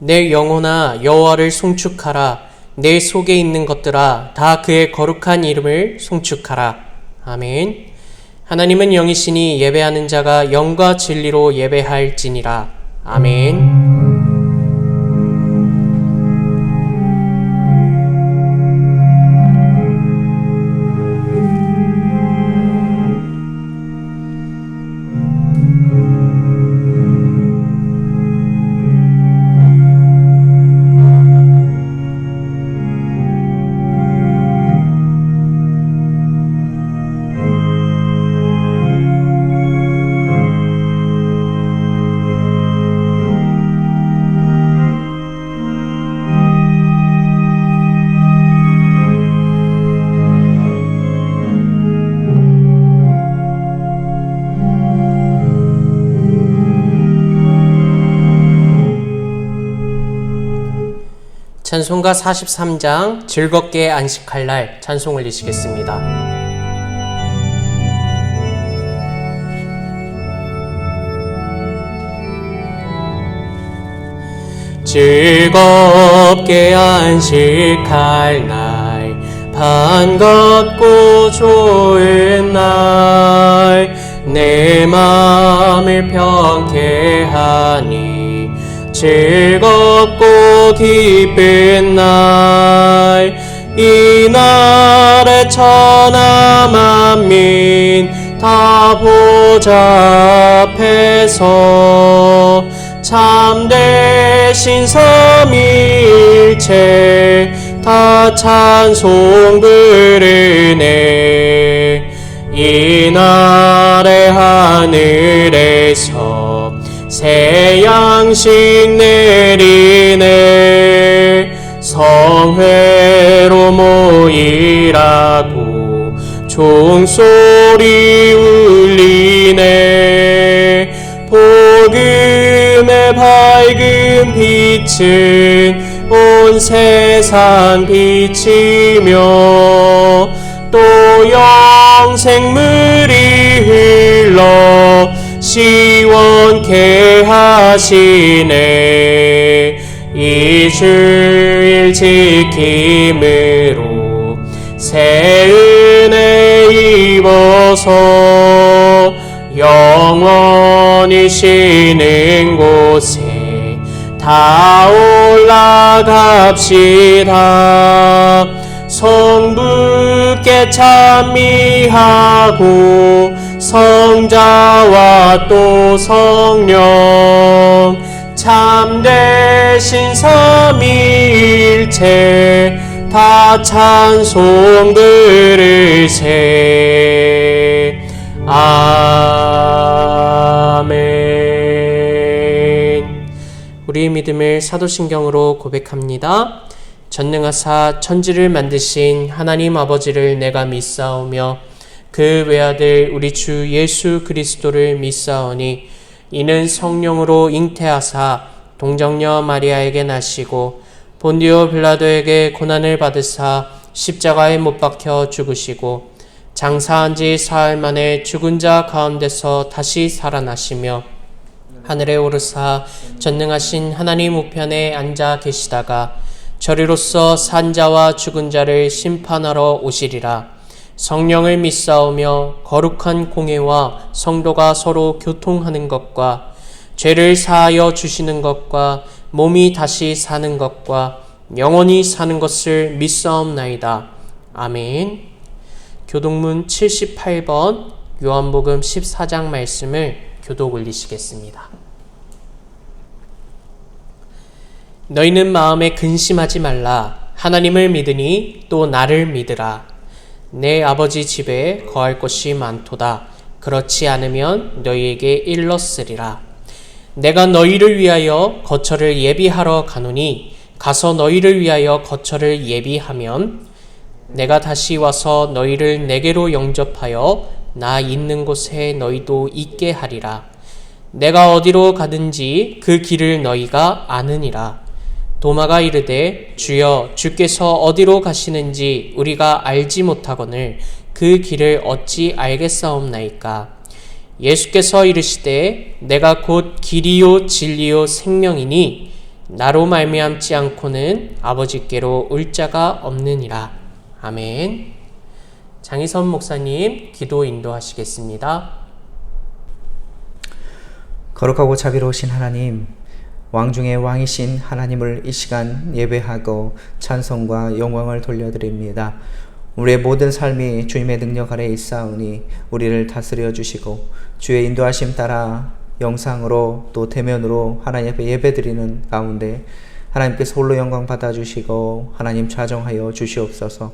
내 영혼아 여호와를 송축하라. 내 속에 있는 것들아 다 그의 거룩한 이름을 송축하라. 아멘. 하나님은 영이시니 예배하는 자가 영과 진리로 예배할지니라. 아멘. 찬송가 43장 즐겁게 안식할 날 찬송 올리시겠습니다. 즐겁게 안식할 날 반갑고 좋은 날 내 맘을 평케 하니 즐겁고 기쁜 날 이 날에 천하 만민 다 보좌 앞에서 참되신 삼위일체 다 찬송 부르네. 이 날에 하늘에서 새 양식 내리네. 성회로 모이라고 종소리 울리네. 복음의 밝은 빛은 온 세상 비치며 또 영생물이 흘러 시원케 하시네. 이 주일 지킴으로 새 은혜 입어서 영원히 쉬는 곳에 다 올라갑시다. 성부께 찬미하고 성자와 또 성령 참되신 삼위일체 다 찬송 부르세. 아멘. 우리의 믿음을 사도신경으로 고백합니다. 전능하사 천지를 만드신 하나님 아버지를 내가 믿사오며 그 외아들 우리 주 예수 그리스도를 믿사오니 이는 성령으로 잉태하사 동정녀 마리아에게 나시고 본디오 빌라도에게 고난을 받으사 십자가에 못 박혀 죽으시고 장사한 지 사흘 만에 죽은 자 가운데서 다시 살아나시며 하늘에 오르사 전능하신 하나님 우편에 앉아 계시다가 저리로서 산 자와 죽은 자를 심판하러 오시리라. 성령을 믿사오며 거룩한 공회와 성도가 서로 교통하는 것과 죄를 사하여 주시는 것과 몸이 다시 사는 것과 영원히 사는 것을 믿사옵나이다. 아멘. 교독문 78번 요한복음 14장 말씀을 교독 올리시겠습니다. 너희는 마음에 근심하지 말라. 하나님을 믿으니 또 나를 믿으라. 내 아버지 집에 거할 곳이 많도다. 그렇지 않으면 너희에게 일렀으리라. 내가 너희를 위하여 거처를 예비하러 가노니 가서 너희를 위하여 거처를 예비하면 내가 다시 와서 너희를 내게로 영접하여 나 있는 곳에 너희도 있게 하리라. 내가 어디로 가든지 그 길을 너희가 아느니라. 도마가 이르되 주여 주께서 어디로 가시는지 우리가 알지 못하거늘 그 길을 어찌 알겠사옵나이까. 예수께서 이르시되 내가 곧 길이요 진리요 생명이니 나로 말미암지 않고는 아버지께로 올 자가 없느니라. 아멘. 장희선 목사님 기도 인도하시겠습니다. 거룩하고 자비로우신 하나님, 왕 중의 왕이신 하나님을 이 시간 예배하고 찬송과 영광을 돌려드립니다. 우리의 모든 삶이 주님의 능력 아래 있사오니 우리를 다스려 주시고 주의 인도하심 따라 영상으로 또 대면으로 하나님 앞에 예배드리는 가운데 하나님께서 홀로 영광 받아주시고 하나님 좌정하여 주시옵소서.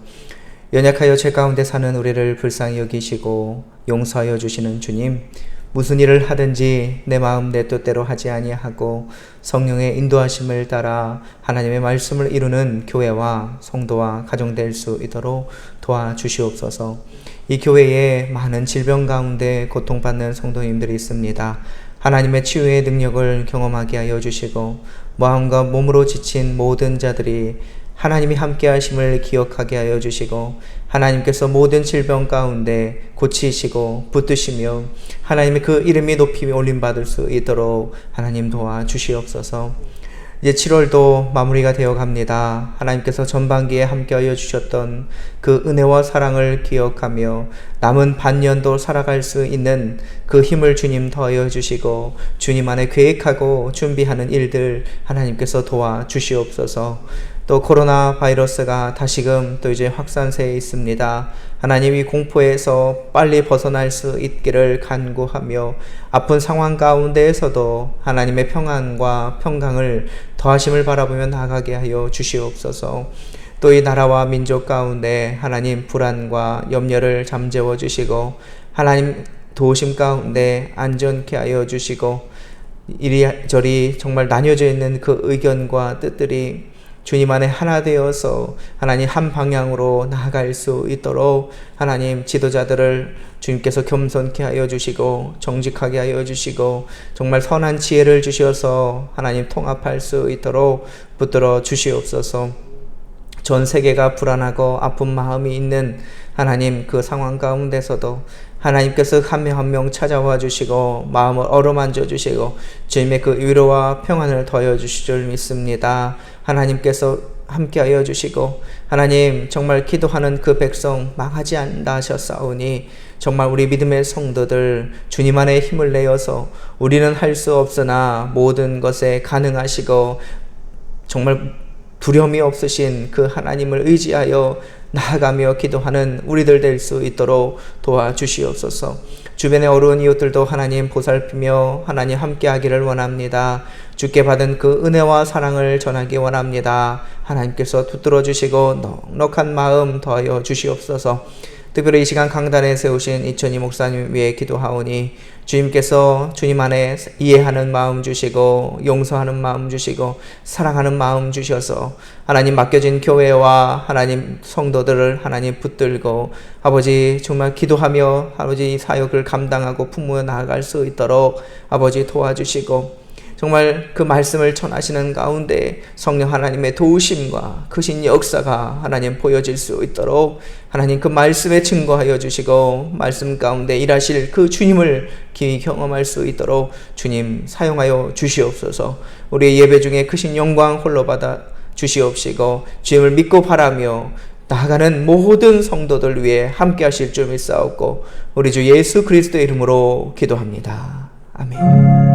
연약하여 죄 가운데 사는 우리를 불쌍히 여기시고 용서하여 주시는 주님, 무슨 일을 하든지 내 마음 내 뜻대로 하지 아니하고 성령의 인도하심을 따라 하나님의 말씀을 이루는 교회와 성도와 가정 될 수 있도록 도와주시옵소서. 이 교회에 많은 질병 가운데 고통받는 성도님들이 있습니다. 하나님의 치유의 능력을 경험하게 하여 주시고 마음과 몸으로 지친 모든 자들이 하나님이 함께 하심을 기억하게 하여 주시고 하나님께서 모든 질병 가운데 고치시고 붙드시며 하나님의 그 이름이 높이 올림받을 수 있도록 하나님 도와주시옵소서. 이제 7월도 마무리가 되어 갑니다. 하나님께서 전반기에 함께 하여 주셨던 그 은혜와 사랑을 기억하며 남은 반년도 살아갈 수 있는 그 힘을 주님 더하여 주시고 주님 안에 계획하고 준비하는 일들 하나님께서 도와주시옵소서. 또 코로나 바이러스가 다시금 또 이제 확산세에 있습니다. 하나님이 공포에서 빨리 벗어날 수 있기를 간구하며 아픈 상황 가운데에서도 하나님의 평안과 평강을 더하심을 바라보며 나아가게 하여 주시옵소서. 또 이 나라와 민족 가운데 하나님 불안과 염려를 잠재워 주시고 하나님 도우심 가운데 안전케 하여 주시고 이리저리 정말 나뉘어져 있는 그 의견과 뜻들이 주님 안에 하나 되어서 하나님 한 방향으로 나아갈 수 있도록 하나님 지도자들을 주님께서 겸손케 하여 주시고 정직하게 하여 주시고 정말 선한 지혜를 주셔서 하나님 통합할 수 있도록 붙들어 주시옵소서. 전 세계가 불안하고 아픈 마음이 있는 하나님 그 상황 가운데서도 하나님께서 한 명 한 명 찾아와 주시고 마음을 어루만져 주시고 주님의 그 위로와 평안을 더하여 주실 줄 믿습니다. 하나님께서 함께하여 주시고 하나님 정말 기도하는 그 백성 망하지 않는다 하셨사오니 정말 우리 믿음의 성도들 주님 안에 힘을 내어서 우리는 할 수 없으나 모든 것에 가능하시고 정말 두려움이 없으신 그 하나님을 의지하여 나아가며 기도하는 우리들 될 수 있도록 도와주시옵소서. 주변의 어려운 이웃들도 하나님 보살피며 하나님 함께 하기를 원합니다. 주께 받은 그 은혜와 사랑을 전하기 원합니다. 하나님께서 붙들어 주시고 넉넉한 마음 더하여 주시옵소서. 특별히 이 시간 강단에 세우신 이천희 목사님 위해 기도하오니 주님께서 주님 안에 이해하는 마음 주시고 용서하는 마음 주시고 사랑하는 마음 주셔서 하나님 맡겨진 교회와 하나님 성도들을 하나님 붙들고 아버지 정말 기도하며 아버지 사역을 감당하고 품어 나아갈 수 있도록 아버지 도와주시고 정말 그 말씀을 전하시는 가운데 성령 하나님의 도우심과 크신 역사가 하나님 보여질 수 있도록 하나님 그 말씀에 증거하여 주시고 말씀 가운데 일하실 그 주님을 기히 경험할 수 있도록 주님 사용하여 주시옵소서. 우리의 예배 중에 크신 영광 홀로 받아 주시옵시고 주님을 믿고 바라며 나아가는 모든 성도들 위해 함께 하실 줄 믿사옵고 우리 주 예수 그리스도의 이름으로 기도합니다. 아멘.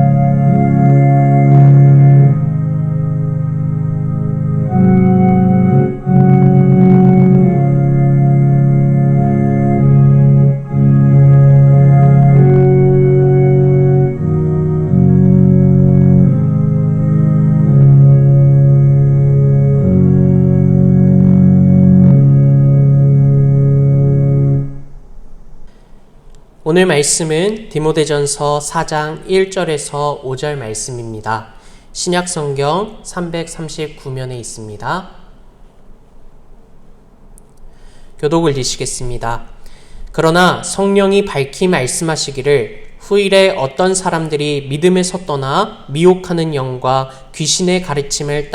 오늘 말씀은 디모데전서 4장 1절에서 5절 말씀입니다. 신약성경 339면에 있습니다. 교독 올리시겠습니다. 그러나 성령이 밝히 말씀하시기를 후일에 어떤 사람들이 믿음에서 떠나 미혹하는 영과 귀신의 가르침을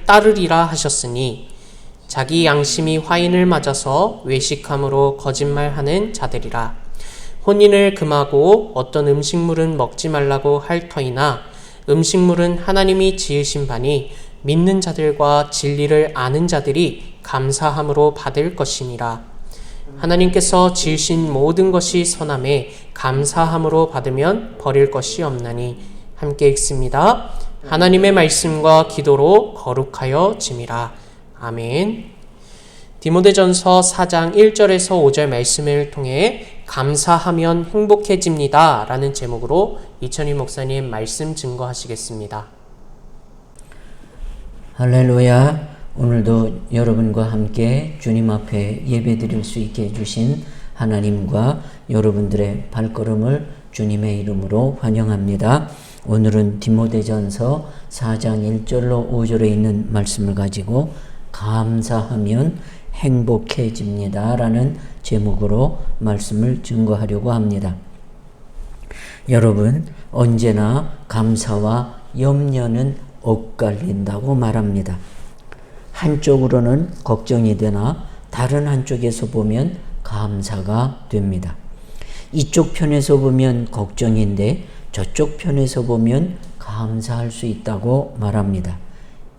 따르리라 하셨으니 자기 양심이 화인을 맞아서 외식함으로 거짓말하는 자들이라. 혼인을 금하고 어떤 음식물은 먹지 말라고 할 터이나 음식물은 하나님이 지으신 바니 믿는 자들과 진리를 아는 자들이 감사함으로 받을 것이니라. 하나님께서 지으신 모든 것이 선함에 감사함으로 받으면 버릴 것이 없나니. 함께 읽습니다. 하나님의 말씀과 기도로 거룩하여 짐이라. 아멘. 디모데전서 4장 1절에서 5절 말씀을 통해 감사하면 행복해집니다 라는 제목으로 이천희 목사님 말씀 증거하시겠습니다. 할렐루야. 오늘도 여러분과 함께 주님 앞에 예배드릴 수 있게 해주신 하나님과 여러분들의 발걸음을 주님의 이름으로 환영합니다. 오늘은 디모데전서 4장 1절로 5절에 있는 말씀을 가지고 감사하면 행복해집니다 라는 제목으로 말씀을 증거하려고 합니다. 여러분, 언제나 감사와 염려는 엇갈린다고 말합니다. 한쪽으로는 걱정이 되나 다른 한쪽에서 보면 감사가 됩니다. 이쪽 편에서 보면 걱정인데 저쪽 편에서 보면 감사할 수 있다고 말합니다.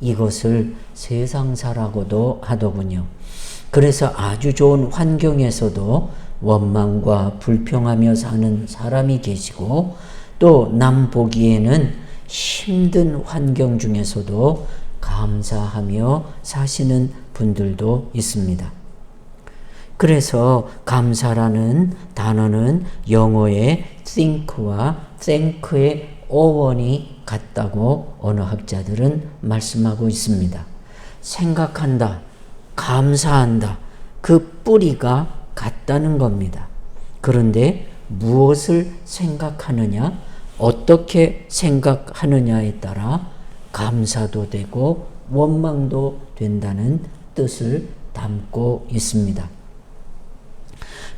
이것을 세상사라고도 하더군요. 그래서 아주 좋은 환경에서도 원망과 불평하며 사는 사람이 계시고, 또 남 보기에는 힘든 환경 중에서도 감사하며 사시는 분들도 있습니다. 그래서 감사라는 단어는 영어의 think와 thank의 어원이 같다고 언어학자들은 말씀하고 있습니다. 생각한다, 감사한다, 그 뿌리가 같다는 겁니다. 그런데 무엇을 생각하느냐, 어떻게 생각하느냐에 따라 감사도 되고 원망도 된다는 뜻을 담고 있습니다.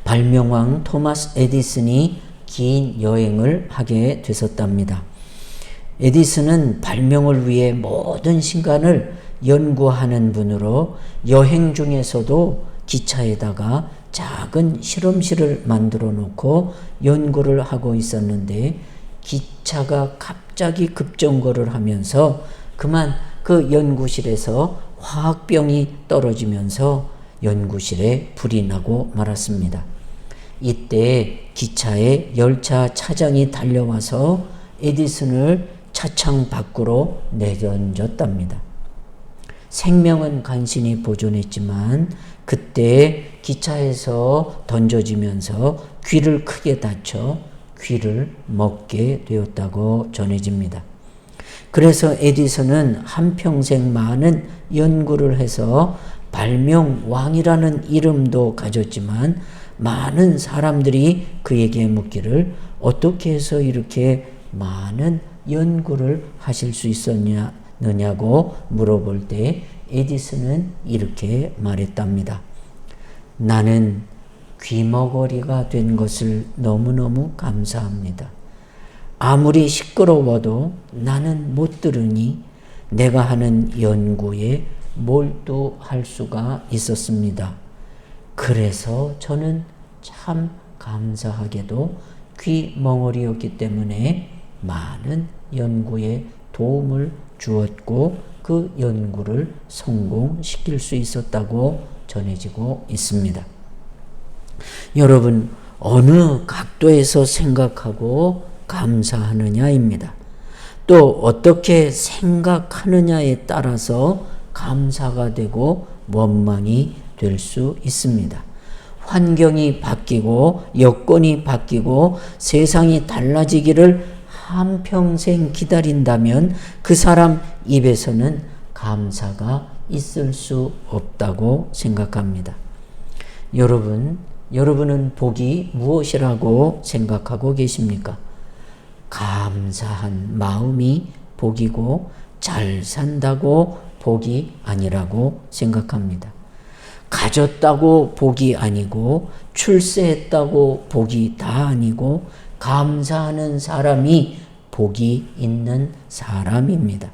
발명왕 토마스 에디슨이 긴 여행을 하게 되었답니다. 에디슨은 발명을 위해 모든 시간을 연구하는 분으로 여행 중에서도 기차에다가 작은 실험실을 만들어 놓고 연구를 하고 있었는데, 기차가 갑자기 급정거를 하면서 그만 그 연구실에서 화학병이 떨어지면서 연구실에 불이 나고 말았습니다. 이때 기차에 열차 차장이 달려와서 에디슨을 차창 밖으로 내던졌답니다. 생명은 간신히 보존했지만 그때 기차에서 던져지면서 귀를 크게 다쳐 귀를 먹게 되었다고 전해집니다. 그래서 에디슨은 한평생 많은 연구를 해서 발명왕이라는 이름도 가졌지만, 많은 사람들이 그에게 묻기를 어떻게 해서 이렇게 많은 연구를 하실 수 있었느냐고 물어볼 때 에디슨은 이렇게 말했답니다. 나는 귀머거리가 된 것을 너무너무 감사합니다. 아무리 시끄러워도 나는 못 들으니 내가 하는 연구에 몰두할 수가 있었습니다. 그래서 저는 참 감사하게도 귀멍어리였기 때문에 많은 연구에 도움을 주었고 그 연구를 성공시킬 수 있었다고 전해지고 있습니다. 여러분, 어느 각도에서 생각하고 감사하느냐입니다. 또 어떻게 생각하느냐에 따라서 감사가 되고 원망이 될 수 있습니다. 환경이 바뀌고 여건이 바뀌고 세상이 달라지기를 한평생 기다린다면 그 사람 입에서는 감사가 있을 수 없다고 생각합니다. 여러분은 복이 무엇이라고 생각하고 계십니까? 감사한 마음이 복이고 잘 산다고 복이 아니라고 생각합니다. 가졌다고 복이 아니고 출세했다고 복이 다 아니고 감사하는 사람이 복이 있는 사람입니다.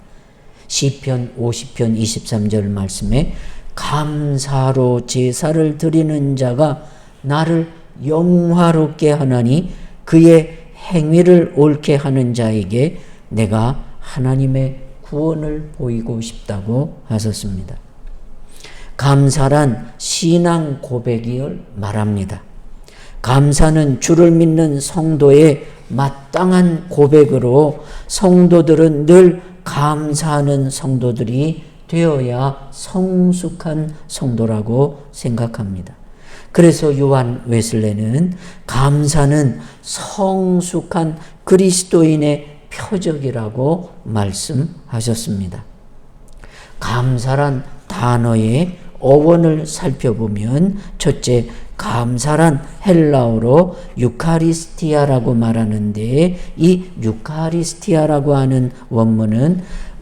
시편 50편 23절 말씀에 감사로 제사를 드리는 자가 나를 영화롭게 하나니 그의 행위를 옳게 하는 자에게 내가 하나님의 구원을 보이고 싶다고 하셨습니다. 감사란 신앙 고백을 말합니다. 감사는 주를 믿는 성도의 마땅한 고백으로 성도들은 늘 감사하는 성도들이 되어야 성숙한 성도라고 생각합니다. 그래서 요한 웨슬레는 감사는 성숙한 그리스도인의 표적이라고 말씀하셨습니다. 감사란 단어의 어원을 살펴보면 첫째, 감사란 헬라어로 유카리스티아라고 말하는데 이 유카리스티아라고 하는 원문은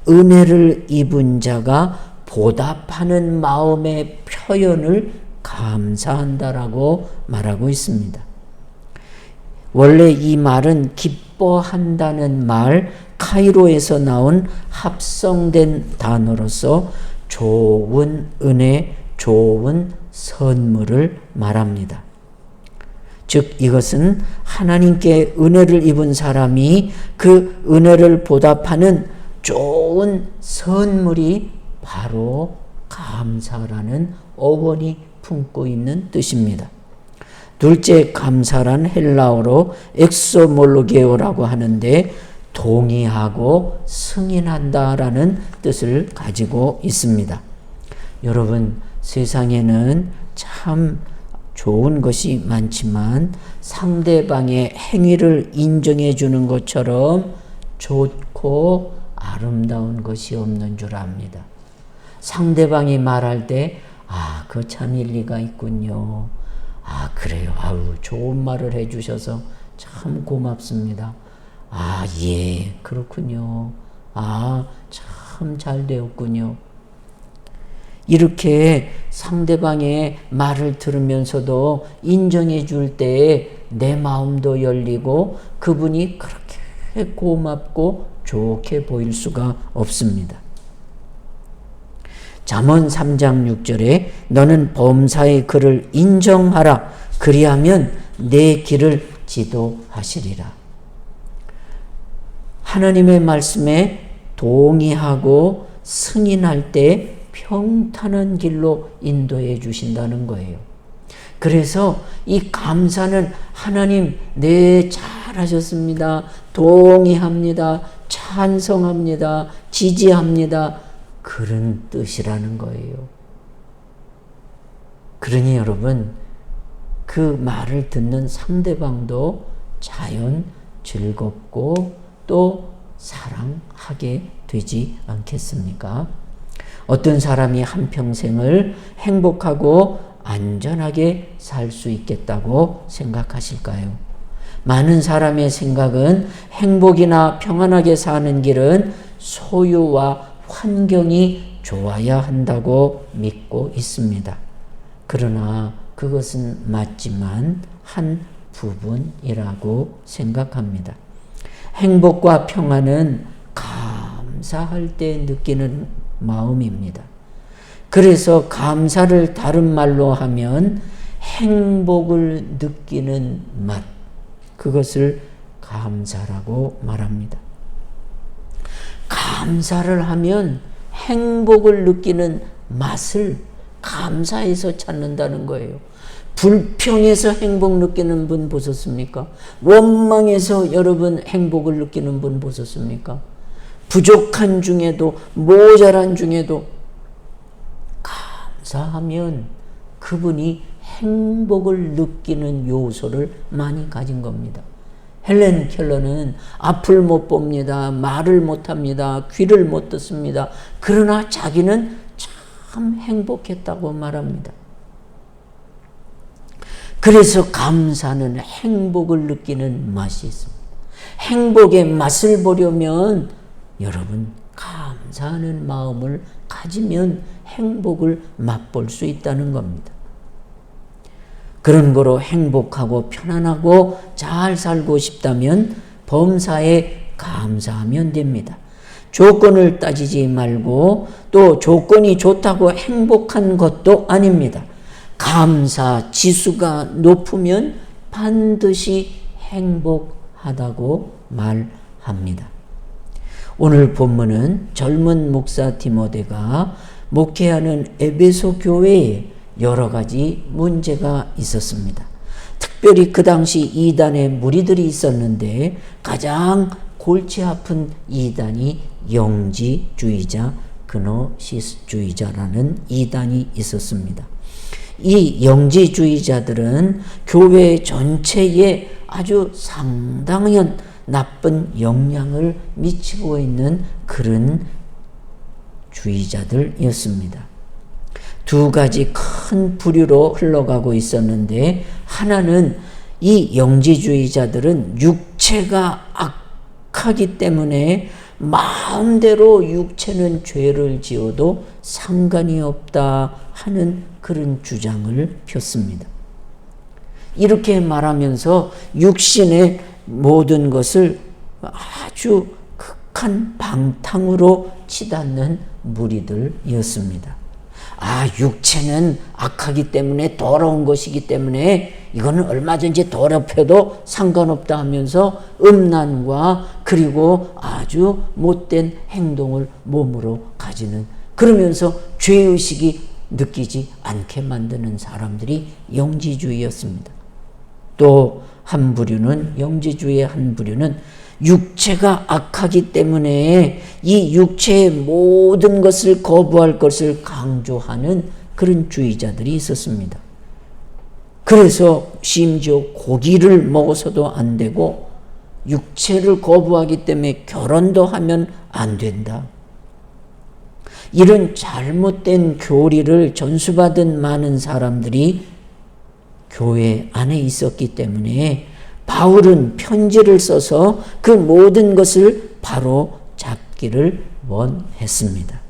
은혜를 입은 자가 보답하는 마음의 표현을 감사한다라고 말하고 있습니다. 원래 이 말은 기뻐한다는 말 카이로에서 나온 합성된 단어로서 좋은 은혜, 좋은 선물을 말합니다. 즉 이것은 하나님께 은혜를 입은 사람이 그 은혜를 보답하는 좋은 선물이 바로 감사라는 어원이 품고 있는 뜻입니다. 둘째, 감사란 헬라어로 엑소몰로게오라고 하는데 동의하고 승인한다라는 뜻을 가지고 있습니다. 여러분, 세상에는 참 좋은 것이 많지만 상대방의 행위를 인정해 주는 것처럼 좋고 아름다운 것이 없는 줄 압니다. 상대방이 말할 때 그 참 일리가 있군요. 그래요. 좋은 말을 해주셔서 참 고맙습니다. 예, 그렇군요. 참 잘 되었군요. 이렇게 상대방의 말을 들으면서도 인정해 줄 때에 내 마음도 열리고 그분이 그렇게 고맙고 좋게 보일 수가 없습니다. 잠언 3장 6절에 너는 범사의 그를 인정하라. 그리하면 내 길을 지도하시리라. 하나님의 말씀에 동의하고 승인할 때 평탄한 길로 인도해 주신다는 거예요. 그래서 이 감사는 하나님 네 잘하셨습니다. 동의합니다. 찬성합니다. 지지합니다. 그런 뜻이라는 거예요. 그러니 여러분, 그 말을 듣는 상대방도 자연 즐겁고 또 사랑하게 되지 않겠습니까? 어떤 사람이 한평생을 행복하고 안전하게 살 수 있겠다고 생각하실까요? 많은 사람의 생각은 행복이나 평안하게 사는 길은 소유와 환경이 좋아야 한다고 믿고 있습니다. 그러나 그것은 맞지만 한 부분이라고 생각합니다. 행복과 평안은 감사할 때 느끼는 마음입니다. 그래서 감사를 다른 말로 하면 행복을 느끼는 맛, 그것을 감사라고 말합니다. 감사를 하면 행복을 느끼는 맛을 감사에서 찾는다는 거예요. 불평해서 행복 느끼는 분 보셨습니까? 원망해서 여러분 행복을 느끼는 분 보셨습니까? 부족한 중에도 모자란 중에도 감사하면 그분이 행복을 느끼는 요소를 많이 가진 겁니다. 헬렌 켈러는 앞을 못 봅니다. 말을 못 합니다. 귀를 못 듣습니다. 그러나 자기는 참 행복했다고 말합니다. 그래서 감사는 행복을 느끼는 맛이 있습니다. 행복의 맛을 보려면 여러분 감사하는 마음을 가지면 행복을 맛볼 수 있다는 겁니다. 그런 거로 행복하고 편안하고 잘 살고 싶다면 범사에 감사하면 됩니다. 조건을 따지지 말고 또 조건이 좋다고 행복한 것도 아닙니다. 감사 지수가 높으면 반드시 행복하다고 말합니다. 오늘 본문은 젊은 목사 디모데가 목회하는 에베소 교회에 여러 가지 문제가 있었습니다. 특별히 그 당시 이단의 무리들이 있었는데 가장 골치 아픈 이단이 영지주의자, 그노시스주의자라는 이단이 있었습니다. 이 영지주의자들은 교회 전체에 아주 상당한 나쁜 영향을 미치고 있는 그런 주의자들이었습니다. 두 가지 큰 부류로 흘러가고 있었는데, 하나는 이 영지주의자들은 육체가 악하기 때문에 마음대로 육체는 죄를 지어도 상관이 없다 하는 그런 주장을 폈습니다. 이렇게 말하면서 육신의 모든 것을 아주 극한 방탕으로 치닫는 무리들이었습니다. 육체는 악하기 때문에 더러운 것이기 때문에 이거는 얼마든지 더럽혀도 상관없다 하면서 음란과 그리고 아주 못된 행동을 몸으로 가지는, 그러면서 죄의식이 느끼지 않게 만드는 사람들이 영지주의였습니다. 또 한 부류는, 영지주의의 한 부류는 육체가 악하기 때문에 이 육체의 모든 것을 거부할 것을 강조하는 그런 주의자들이 있었습니다. 그래서 심지어 고기를 먹어서도 안 되고 육체를 거부하기 때문에 결혼도 하면 안 된다. 이런 잘못된 교리를 전수받은 많은 사람들이 교회 안에 있었기 때문에 바울은 편지를 써서 그 모든 것을 바로 잡기를 원했습니다.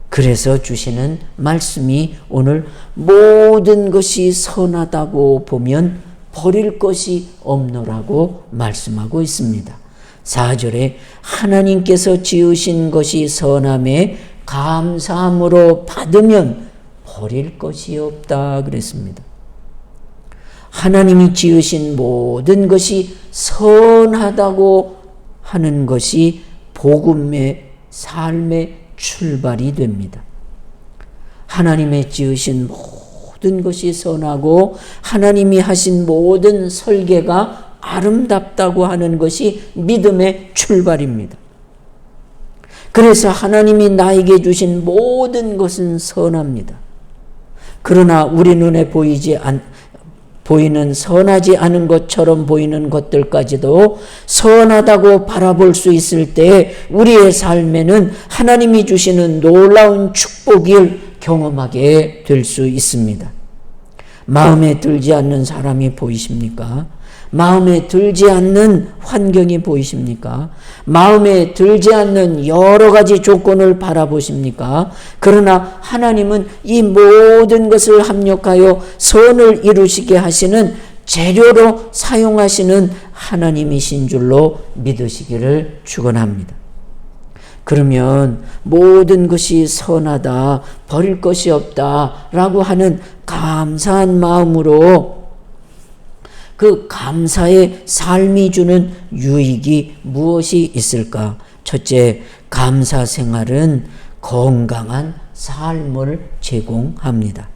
그래서 주시는 말씀이 오늘 모든 것이 선하다고 보면 버릴 것이 없노라고 말씀하고 있습니다. 4절에 하나님께서 지으신 것이 선함에 감사함으로 받으면 버릴 것이 없다 그랬습니다. 하나님이 지으신 모든 것이 선하다고 하는 것이 복음의 삶의 출발이 됩니다. 하나님의 지으신 모든 것이 선하고 하나님이 하신 모든 설계가 아름답다고 하는 것이 믿음의 출발입니다. 그래서 하나님이 나에게 주신 모든 것은 선합니다. 그러나 우리 눈에 보이는 선하지 않은 것처럼 보이는 것들까지도 선하다고 바라볼 수 있을 때 우리의 삶에는 하나님이 주시는 놀라운 축복을 경험하게 될 수 있습니다. 마음에 들지 않는 사람이 보이십니까? 마음에 들지 않는 환경이 보이십니까? 마음에 들지 않는 여러 가지 조건을 바라보십니까? 그러나 하나님은 이 모든 것을 합력하여 선을 이루시게 하시는 재료로 사용하시는 하나님이신 줄로 믿으시기를 축원합니다. 그러면 모든 것이 선하다, 버릴 것이 없다라고 하는 감사한 마음으로 그 감사의 삶이 주는 유익이 무엇이 있을까? 첫째, 감사 생활은 건강한 삶을 제공합니다.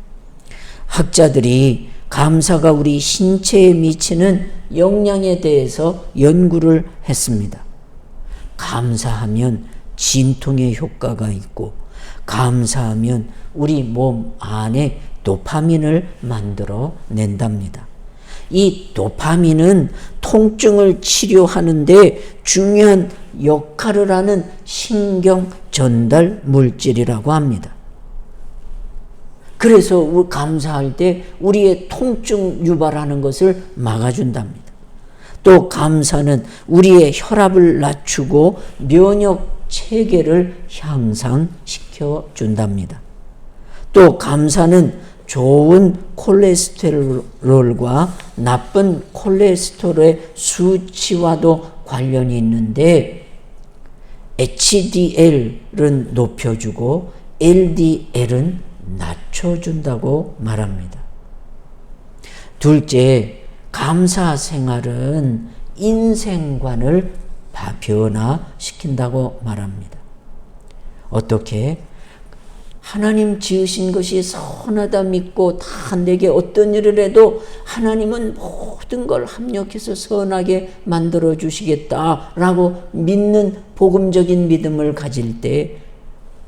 학자들이 감사가 우리 신체에 미치는 영향에 대해서 연구를 했습니다. 감사하면 진통의 효과가 있고, 감사하면 우리 몸 안에 도파민을 만들어 낸답니다. 이 도파민은 통증을 치료하는데 중요한 역할을 하는 신경 전달 물질이라고 합니다. 그래서 감사할 때 우리의 통증 유발하는 것을 막아준답니다. 또 감사는 우리의 혈압을 낮추고 면역 체계를 향상시켜 준답니다. 또 감사는 좋은 콜레스테롤과 나쁜 콜레스테롤의 수치와도 관련이 있는데 HDL은 높여주고 LDL은 낮춰준다고 말합니다. 둘째, 감사 생활은 인생관을 다 변화시킨다고 말합니다. 어떻게? 하나님 지으신 것이 선하다 믿고 다 내게 어떤 일을 해도 하나님은 모든 걸 합력해서 선하게 만들어 주시겠다라고 믿는 복음적인 믿음을 가질 때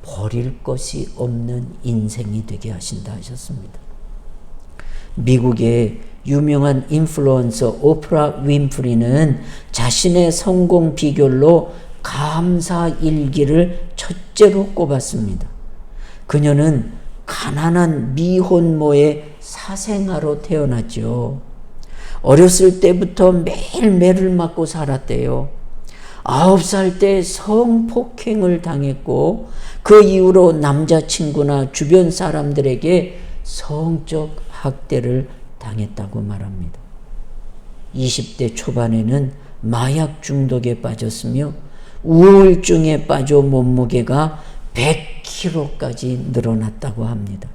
버릴 것이 없는 인생이 되게 하신다 하셨습니다. 미국의 유명한 인플루언서 오프라 윈프리는 자신의 성공 비결로 감사 일기를 첫째로 꼽았습니다. 그녀는 가난한 미혼모의 사생아로 태어났죠. 어렸을 때부터 매일 매를 맞고 살았대요. 9살 때 성폭행을 당했고 그 이후로 남자친구나 주변 사람들에게 성적 학대를 당했다고 말합니다. 20대 초반에는 마약 중독에 빠졌으며 우울증에 빠져 몸무게가 100kg까지 늘어났다고 합니다.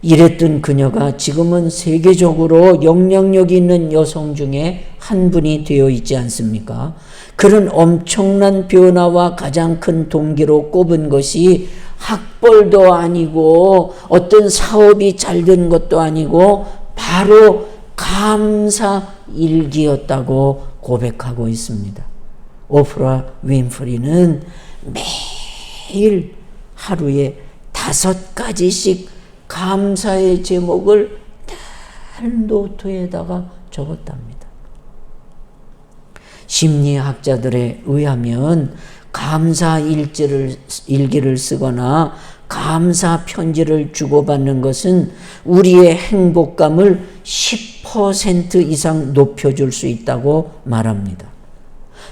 이랬던 그녀가 지금은 세계적으로 영향력 있는 여성 중에 한 분이 되어 있지 않습니까? 그런 엄청난 변화와 가장 큰 동기로 꼽은 것이 학벌도 아니고 어떤 사업이 잘 된 것도 아니고 바로 감사 일기였다고 고백하고 있습니다. 오프라 윈프리는 매일 하루에 5가지씩 감사의 제목을 늘 노트에다가 적었답니다. 심리학자들에 의하면 감사 일기를 쓰거나 감사 편지를 주고받는 것은 우리의 행복감을 10% 이상 높여줄 수 있다고 말합니다.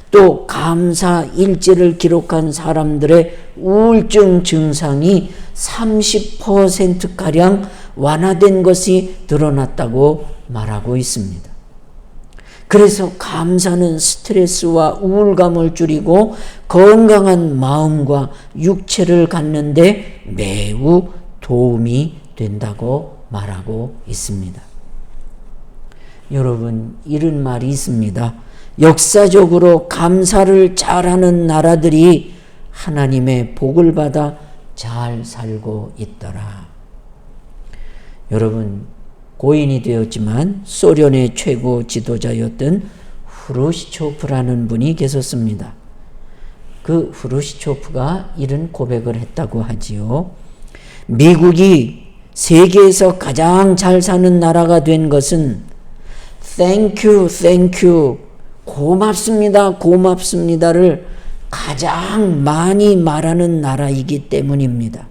또 감사 일지를 기록한 사람들의 우울증 증상이 30%가량 완화된 것이 드러났다고 말하고 있습니다. 그래서 감사는 스트레스와 우울감을 줄이고 건강한 마음과 육체를 갖는데 매우 도움이 된다고 말하고 있습니다. 여러분, 이런 말이 있습니다. 역사적으로 감사를 잘하는 나라들이 하나님의 복을 받아 잘 살고 있더라. 여러분, 고인이 되었지만 소련의 최고 지도자였던 후르시초프라는 분이 계셨습니다. 그 후르시초프가 이런 고백을 했다고 하지요. 미국이 세계에서 가장 잘 사는 나라가 된 것은 Thank you, thank you, 고맙습니다, 고맙습니다를 가장 많이 말하는 나라이기 때문입니다.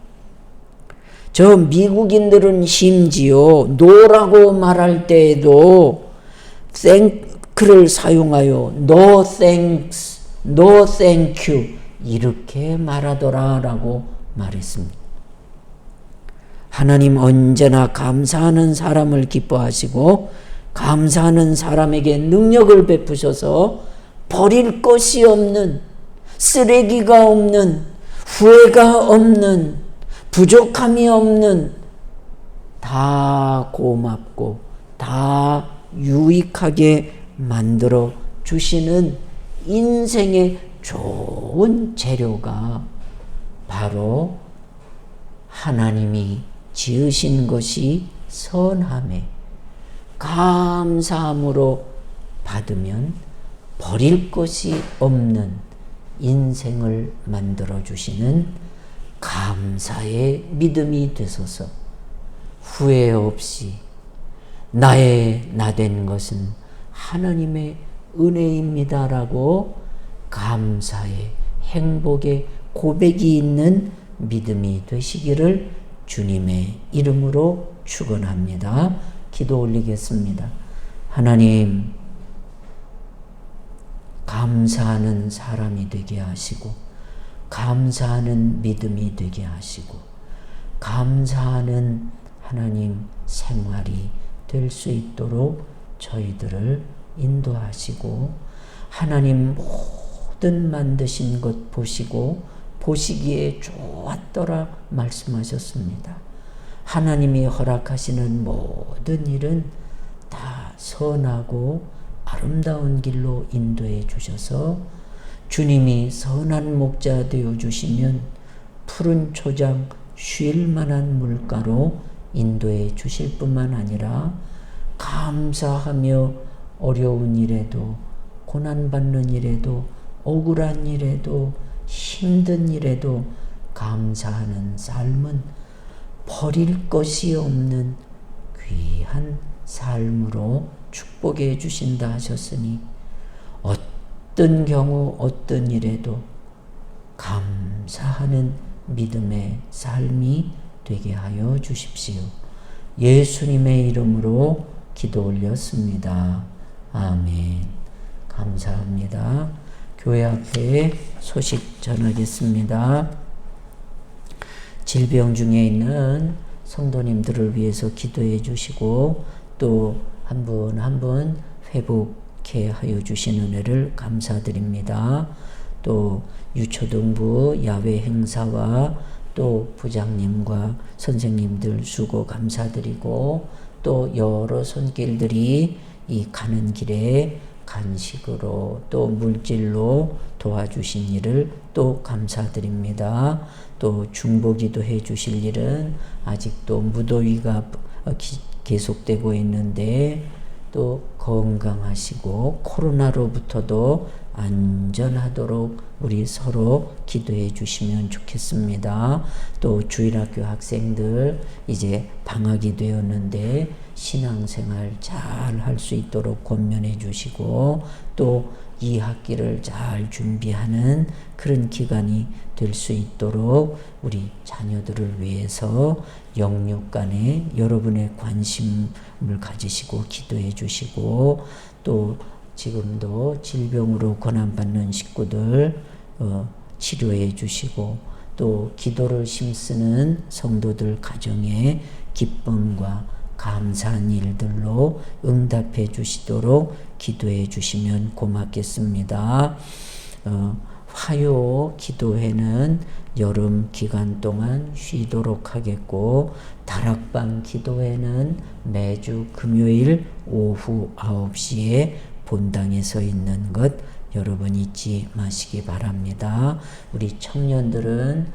저 미국인들은 심지어 no라고 말할 때에도 thank를 사용하여 no thanks, no thank you 이렇게 말하더라라고 말했습니다. 하나님 언제나 감사하는 사람을 기뻐하시고 감사하는 사람에게 능력을 베푸셔서 버릴 것이 없는, 쓰레기가 없는, 후회가 없는, 부족함이 없는, 다 고맙고 다 유익하게 만들어 주시는 인생의 좋은 재료가 바로 하나님이 지으신 것이 선함에 감사함으로 받으면 버릴 것이 없는 인생을 만들어 주시는 감사의 믿음이 되소서. 후회 없이 나의 나된 것은 하나님의 은혜입니다라고 감사의 행복의 고백이 있는 믿음이 되시기를 주님의 이름으로 축원합니다. 기도 올리겠습니다. 하나님, 감사하는 사람이 되게 하시고 감사하는 믿음이 되게 하시고 감사하는 하나님 생활이 될 수 있도록 저희들을 인도하시고 하나님 모든 만드신 것 보시고 보시기에 좋았더라 말씀하셨습니다. 하나님이 허락하시는 모든 일은 다 선하고 아름다운 길로 인도해 주셔서 주님이 선한 목자 되어 주시면 푸른 초장 쉴 만한 물가로 인도해 주실 뿐만 아니라 감사하며 어려운 일에도 고난받는 일에도 억울한 일에도 힘든 일에도 감사하는 삶은 버릴 것이 없는 귀한 삶으로 축복해 주신다 하셨으니 어떤 경우 어떤 일에도 감사하는 믿음의 삶이 되게 하여 주십시오. 예수님의 이름으로 기도 올렸습니다. 아멘. 감사합니다. 교회 앞에 소식 전하겠습니다. 질병 중에 있는 성도님들을 위해서 기도해 주시고 또 한 분 한 분 회복케 하여 주신 은혜를 감사드립니다. 또 유초등부 야외 행사와 또 부장님과 선생님들 수고 감사드리고 또 여러 손길들이 이 가는 길에 간식으로 또 물질로 도와주신 일을 또 감사드립니다. 또 중보기도 해 주실 일은 아직도 무더위가 계속되고 있는데 또 건강하시고 코로나로부터도 안전하도록 우리 서로 기도해 주시면 좋겠습니다. 또 주일학교 학생들 이제 방학이 되었는데 신앙생활 잘 할 수 있도록 권면해 주시고 또 2학기를 잘 준비하는 그런 기간이 될 수 있도록 우리 자녀들을 위해서 영육간에 여러분의 관심을 가지시고 기도해 주시고 또 지금도 질병으로 고난받는 식구들 치료해 주시고 또 기도를 힘쓰는 성도들 가정에 기쁨과 감사한 일들로 응답해 주시도록 기도해 주시면 고맙겠습니다. 화요 기도회는 여름 기간 동안 쉬도록 하겠고 다락방 기도회는 매주 금요일 오후 9시에 본당에 서 있는 것 여러분 잊지 마시기 바랍니다. 우리 청년들은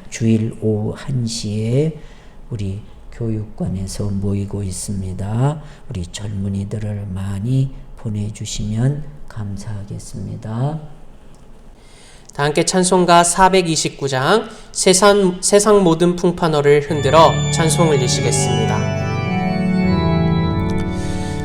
주일 오후 1시에 우리 교육관에서 모이고 있습니다. 우리 젊은이들을 많이 보내주시면 감사하겠습니다. 다 함께 찬송가 429장 세상 모든 풍파너를 흔들어 찬송을 드리시겠습니다.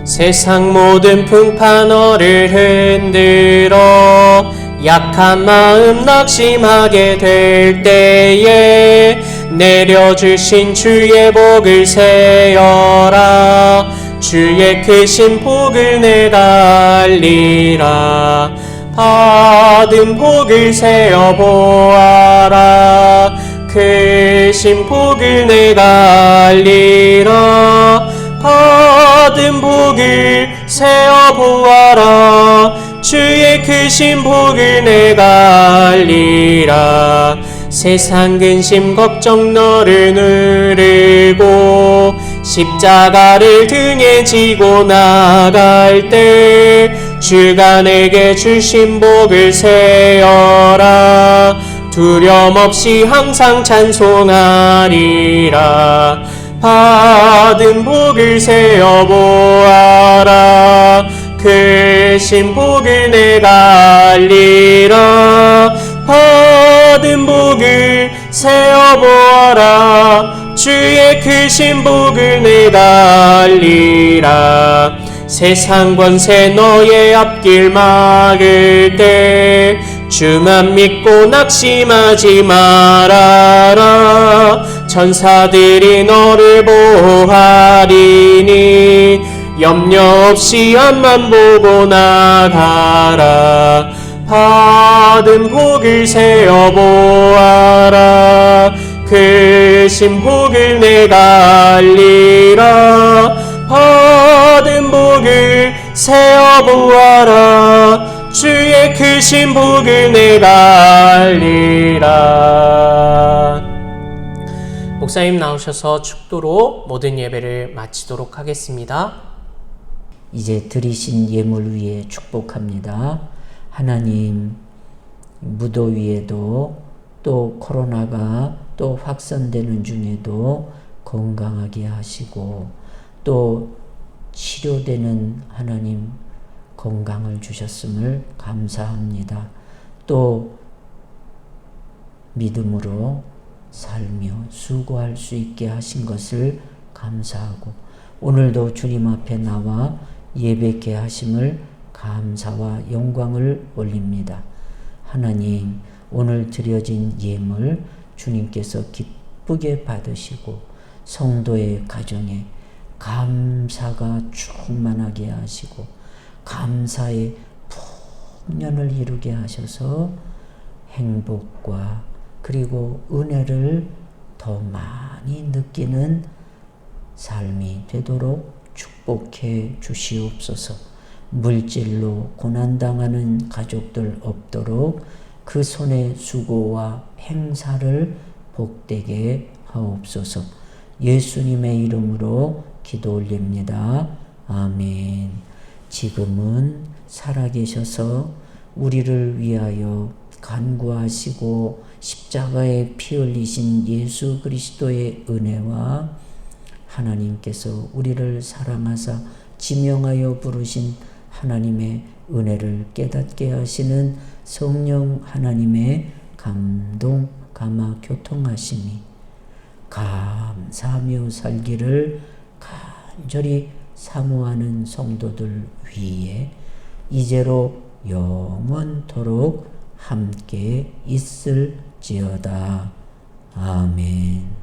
세상 모든 풍파너를 흔들어 약한 마음 낙심하게 될 때에 내려주신 주의 복을 세어라. 주의 크신 복을 내가 알리라. 받은 복을 세어 보아라. 크신 복을 내가 알리라. 받은 복을 세어 보아라. 주의 크신 복을 내가 알리라. 세상 근심 걱정 너를 누르고 십자가를 등에 지고 나갈 때 주가 내게 주신 복을 세어라. 두려움 없이 항상 찬송하리라. 받은 복을 세어 보아라. 크신 복을 내가 알리라. 받은 복을 세어 보아라. 주의 크신 복을 내가 알리라. 세상 권세 너의 앞길 막을 때 주만 믿고 낙심하지 말아라. 천사들이 너를 보호하리니 염려 없이 앞만 보고 나가라. 받은 복을 세어 보아라. 크신 복을 내가 알리라. 받은 복을 세어 보아라. 주의 크신 복을 내가 알리라. 목사님 나오셔서 축도로 모든 예배를 마치도록 하겠습니다. 이제 드리신 예물 위에 축복합니다. 하나님, 무더위에도 또 코로나가 또 확산되는 중에도 건강하게 하시고 또 치료되는 하나님 건강을 주셨음을 감사합니다. 또 믿음으로 살며 수고할 수 있게 하신 것을 감사하고 오늘도 주님 앞에 나와 예배케 하심을 감사와 영광을 올립니다. 하나님, 오늘 드려진 예물 주님께서 기쁘게 받으시고 성도의 가정에 감사가 충만하게 하시고 감사의 풍년을 이루게 하셔서 행복과 그리고 은혜를 더 많이 느끼는 삶이 되도록 축복해 주시옵소서. 물질로 고난당하는 가족들 없도록 그 손의 수고와 행사를 복되게 하옵소서. 예수님의 이름으로 기도 올립니다. 아멘. 지금은 살아계셔서 우리를 위하여 간구하시고 십자가에 피 흘리신 예수 그리스도의 은혜와 하나님께서 우리를 사랑하사 지명하여 부르신 하나님의 은혜를 깨닫게 하시는 성령 하나님의 감동, 감화, 교통하심이 감사하며 살기를 간절히 사모하는 성도들 위에 이제로 영원토록 함께 있을지어다. 아멘.